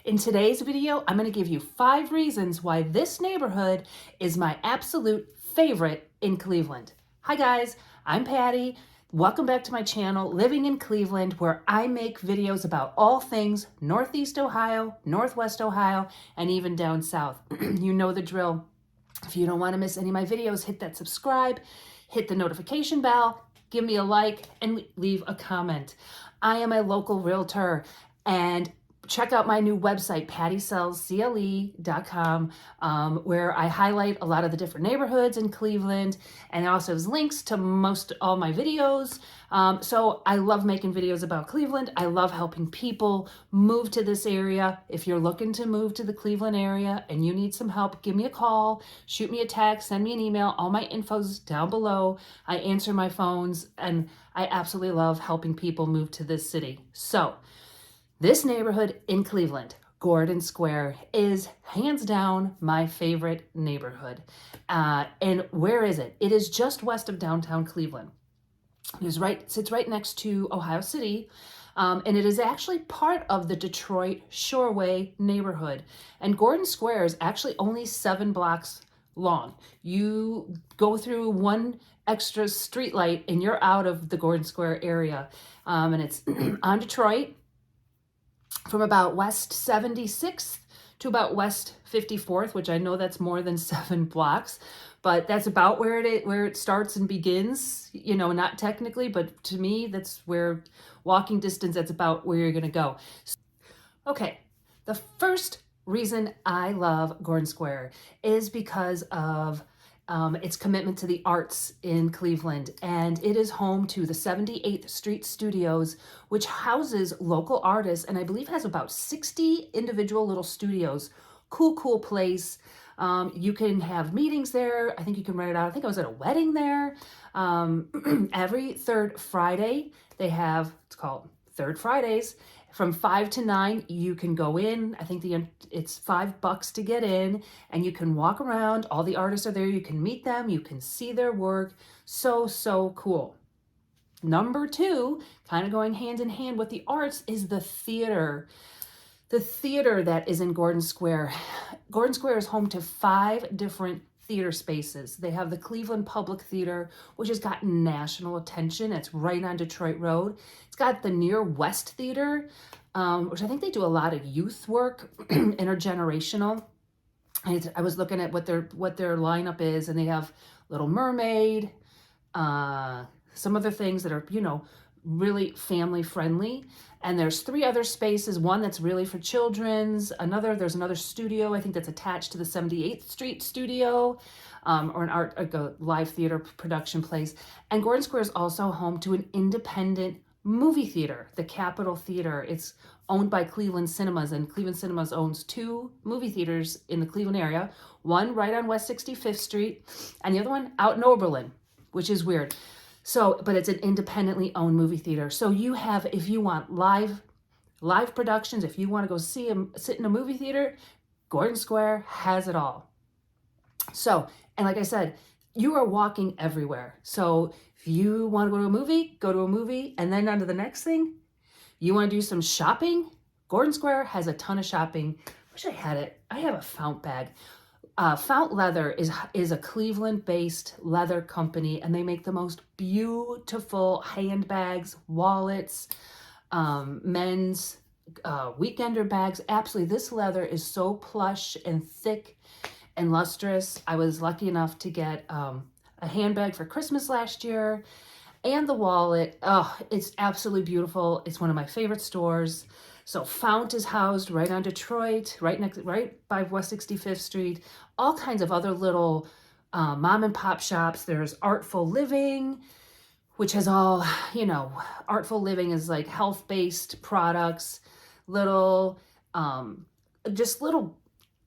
In today's video, I'm going to give you 5 reasons why this neighborhood is my absolute favorite in Cleveland. Hi guys, I'm Patty. Welcome back to my channel, Living in Cleveland, where I make videos about all things Northeast Ohio, Northwest Ohio, and even down south. You know the drill. If you don't want to miss any of my videos, hit that subscribe, hit the notification bell, give me a like, and leave a comment. I am a local realtor, and check out my new website, pattysellscle.com, where I highlight a lot of the different neighborhoods in Cleveland, and it also has links to most all my videos. So I love making videos about Cleveland. I love helping people move to this area. If you're looking to move to the Cleveland area and you need some help, give me a call, shoot me a text, send me an email. All my info's down below. I answer my phones, and I absolutely love helping people move to this city. So this neighborhood in Cleveland, Gordon Square, is hands down my favorite neighborhood. And where is it? It is just west of downtown Cleveland. It sits right next to Ohio City, and it is actually part of the Detroit Shoreway neighborhood. And Gordon Square is actually only 7 blocks long. You go through one extra street light and you're out of the Gordon Square area. And it's on Detroit, from about West 76th to about West 54th, which I know that's more than 7 blocks, but that's about where it starts and begins. You know, not technically, but to me, that's where walking distance. That's about where you're gonna go. Okay, the first reason I love Gordon Square is because of its commitment to the arts in Cleveland, and it is home to the 78th Street Studios, which houses local artists, and I believe has about 60 individual little studios. Cool place. You can have meetings there. I think you can rent it out. I think I was at a wedding there. Every third Friday, they have, it's called Third Fridays. From 5 to 9, you can go in. I think it's $5 to get in, and you can walk around. All the artists are there. You can meet them. You can see their work. So cool. Number 2, kind of going hand in hand with the arts, is the theater. The theater that is in Gordon Square. Gordon Square is home to 5 different theater spaces. They have the Cleveland Public Theater, which has gotten national attention. It's right on Detroit Road. It's got the Near West Theater, which I think they do a lot of youth work, intergenerational. I was looking at what their lineup is, and they have Little Mermaid, some other things that are, you know, really family friendly. And there's 3 other spaces, one that's really for children's, there's another studio, I think that's attached to the 78th Street studio, or a live theater production place. And Gordon Square is also home to an independent movie theater, the Capitol Theater. It's owned by Cleveland Cinemas, and Cleveland Cinemas owns 2 movie theaters in the Cleveland area, one right on West 65th Street, and the other one out in Oberlin, which is weird. So, but it's an independently owned movie theater. So you have, if you want live productions, if you want to go sit in a movie theater, Gordon Square has it all. So, and like I said, you are walking everywhere. So if you want to go to a movie, and then on to the next thing. You want to do some shopping? Gordon Square has a ton of shopping. Wish I had it. I have a Fount bag. Fount Leather is a Cleveland-based leather company, and they make the most beautiful handbags, wallets, men's weekender bags. Absolutely, this leather is so plush and thick and lustrous. I was lucky enough to get a handbag for Christmas last year, and the wallet. Oh, it's absolutely beautiful. It's one of my favorite stores. So Fount is housed right on Detroit, right by West 65th Street. All kinds of other little mom and pop shops. There's Artful Living, which has all, you know, Artful Living is like health-based products, just little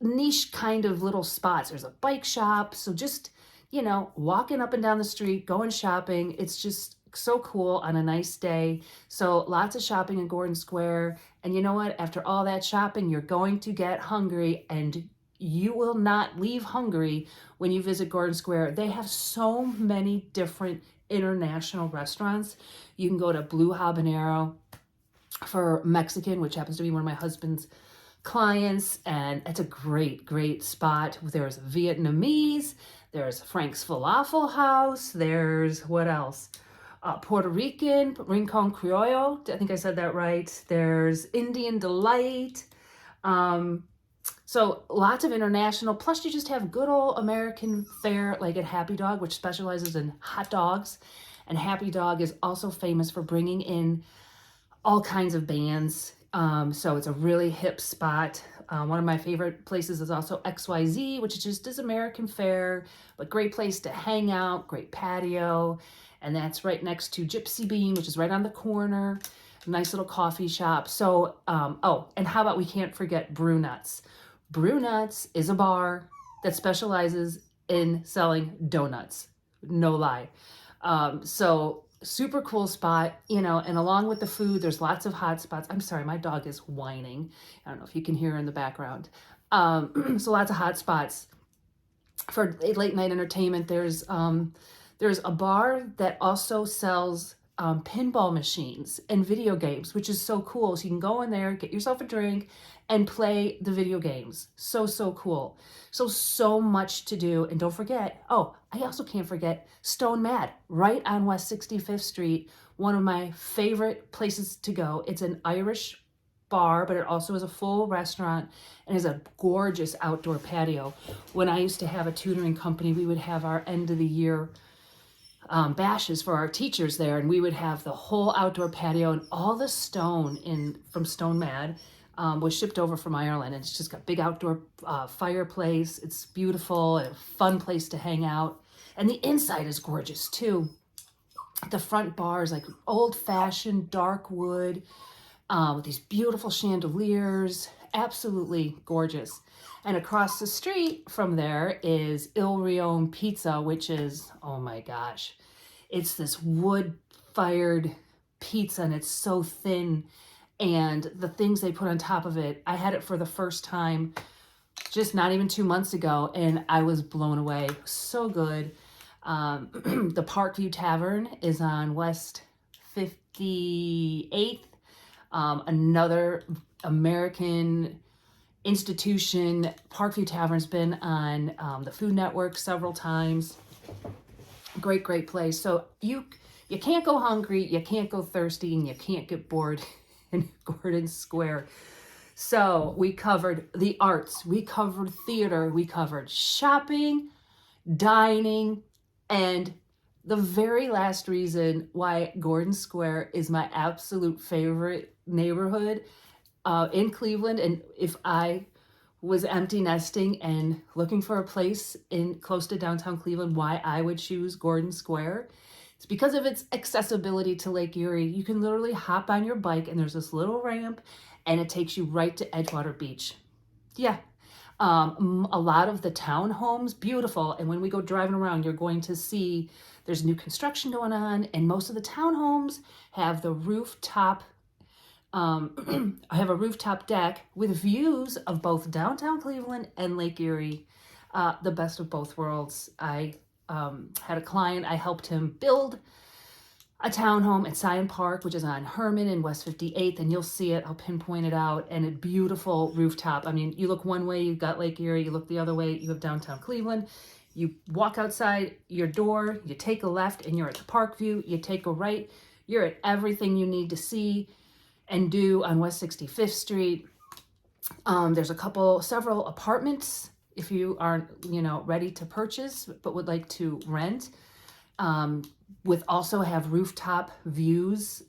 niche kind of little spots. There's a bike shop. So just, you know, walking up and down the street, going shopping. It's just so cool on a nice day. So lots of shopping in Gordon Square. And you know what? After all that shopping, you're going to get hungry, and you will not leave hungry when you visit Gordon Square. They have so many different international restaurants. You can go to Blue Habanero for Mexican, which happens to be one of my husband's clients, and it's a great, great spot. There's Vietnamese, there's Frank's Falafel House, there's what else? Puerto Rican, Rincon Criollo, I think I said that right. There's Indian Delight. So lots of international, plus you just have good old American fare like at Happy Dog, which specializes in hot dogs. And Happy Dog is also famous for bringing in all kinds of bands. So it's a really hip spot. One of my favorite places is also XYZ, which is just American fare, but great place to hang out, great patio. And that's right next to Gypsy Bean, which is right on the corner. A nice little coffee shop. So, oh, and how about we can't forget Brew Nuts. Brew Nuts is a bar that specializes in selling donuts. No lie. So super cool spot, you know, and along with the food, there's lots of hot spots. I'm sorry, my dog is whining. I don't know if you can hear her in the background. So lots of hot spots for late night entertainment. There's a bar that also sells pinball machines and video games, which is so cool. So you can go in there, get yourself a drink, and play the video games. So, so cool. So much to do. And don't forget, oh, I also can't forget Stone Mad, right on West 65th Street. One of my favorite places to go. It's an Irish bar, but it also is a full restaurant and is a gorgeous outdoor patio. When I used to have a tutoring company, we would have our end of the year bashes for our teachers there, and we would have the whole outdoor patio, and all the stone from Stone Mad was shipped over from Ireland, and it's just got big outdoor fireplace. It's beautiful and a fun place to hang out, and the inside is gorgeous too. The front bar is like old-fashioned dark wood with these beautiful chandeliers, absolutely gorgeous. And across the street from there is Il Rione Pizza, which is, oh my gosh, it's this wood-fired pizza, and it's so thin. And the things they put on top of it, I had it for the first time just not even 2 months ago, and I was blown away. So good. The Parkview Tavern is on West 58th. Another American institution. Parkview Tavern's been on the Food Network several times. Great, great place. So you can't go hungry, you can't go thirsty, and you can't get bored in Gordon Square. So we covered the arts, we covered theater, we covered shopping, dining, and the very last reason why Gordon Square is my absolute favorite neighborhood in Cleveland, and if I was empty nesting and looking for a place in close to downtown Cleveland, why I would choose Gordon Square, it's because of its accessibility to Lake Erie. You can literally hop on your bike, and there's this little ramp, and it takes you right to Edgewater Beach. Yeah. A lot of the townhomes, beautiful. And when we go driving around, you're going to see there's new construction going on, and most of the townhomes have the rooftop. I have a rooftop deck with views of both downtown Cleveland and Lake Erie, the best of both worlds. I had a client, I helped him build a townhome at Scion Park, which is on Herman and West 58th, and you'll see it, I'll pinpoint it out, and a beautiful rooftop. I mean, you look one way, you've got Lake Erie, you look the other way, you have downtown Cleveland. You walk outside your door, you take a left, and you're at the park view. You take a right, you're at everything you need to see and do on West 65th Street. There's several apartments if you aren't, ready to purchase but would like to rent. With also have rooftop views,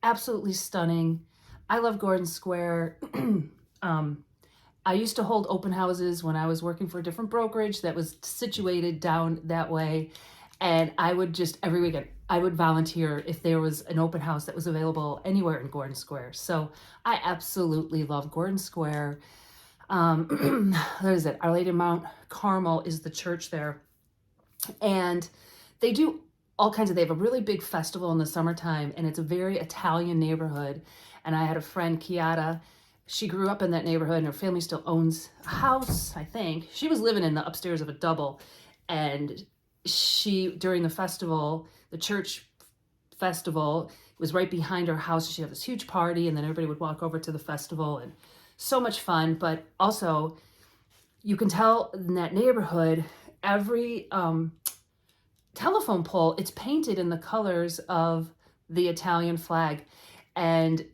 absolutely stunning. I love Gordon Square. I used to hold open houses when I was working for a different brokerage that was situated down that way. And I would just, every weekend, I would volunteer if there was an open house that was available anywhere in Gordon Square. So I absolutely love Gordon Square. What is it? Our Lady of Mount Carmel is the church there. And they do they have a really big festival in the summertime, and it's a very Italian neighborhood. And I had a friend, Kiara, she grew up in that neighborhood, and her family still owns a house, I think. She was living in the upstairs of a double, and during the festival, the church festival, was right behind her house. She'd have this huge party, and then everybody would walk over to the festival, and So much fun, but also you can tell in that neighborhood, every telephone pole, it's painted in the colors of the Italian flag. And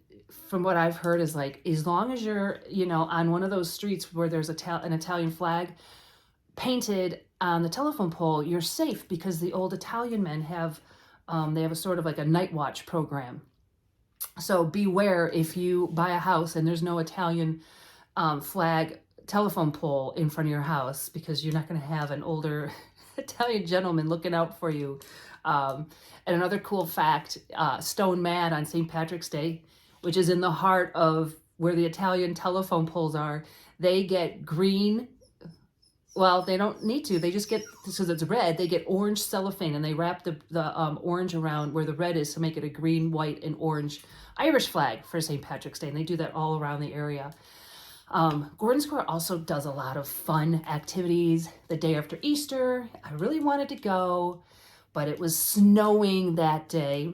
from what I've heard is like, as long as you're, on one of those streets where there's an Italian flag painted on the telephone pole, you're safe, because the old Italian men have, they have a sort of like a night watch program. So beware if you buy a house and there's no Italian flag telephone pole in front of your house, because you're not going to have an older Italian gentleman looking out for you. And another cool fact, Stone Mad on St. Patrick's Day, which is in the heart of where the Italian telephone poles are, they get green. Well, they don't need to. They just get, because it's red, they get orange cellophane, and they wrap the orange around where the red is to make it a green, white, and orange Irish flag for St. Patrick's Day. And they do that all around the area. Gordon Square also does a lot of fun activities the day after Easter. I really wanted to go, but it was snowing that day.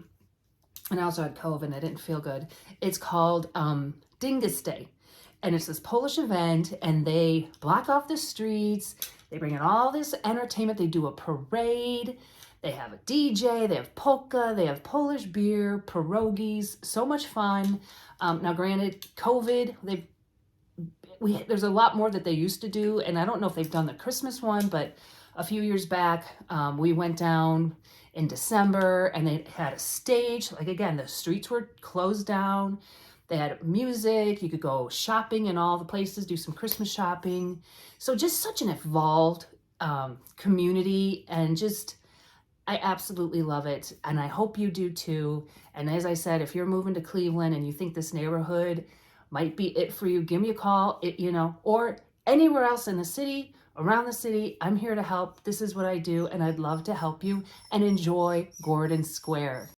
And I also had COVID. I didn't feel good. It's called Dingus Day. And it's this Polish event, and they block off the streets. They bring in all this entertainment. They do a parade. They have a DJ. They have polka. They have Polish beer, pierogies. So much fun. Now, granted, COVID, there's a lot more that they used to do, and I don't know if they've done the Christmas one, but a few years back, we went down in December, and they had a stage. Like, again, the streets were closed down. They had music. You could go shopping in all the places, do some Christmas shopping. So just such an evolved community, and just, I absolutely love it. And I hope you do too. And as I said, if you're moving to Cleveland and you think this neighborhood might be it for you, give me a call, or anywhere else in the city, around the city. I'm here to help. This is what I do, and I'd love to help you, and enjoy Gordon Square.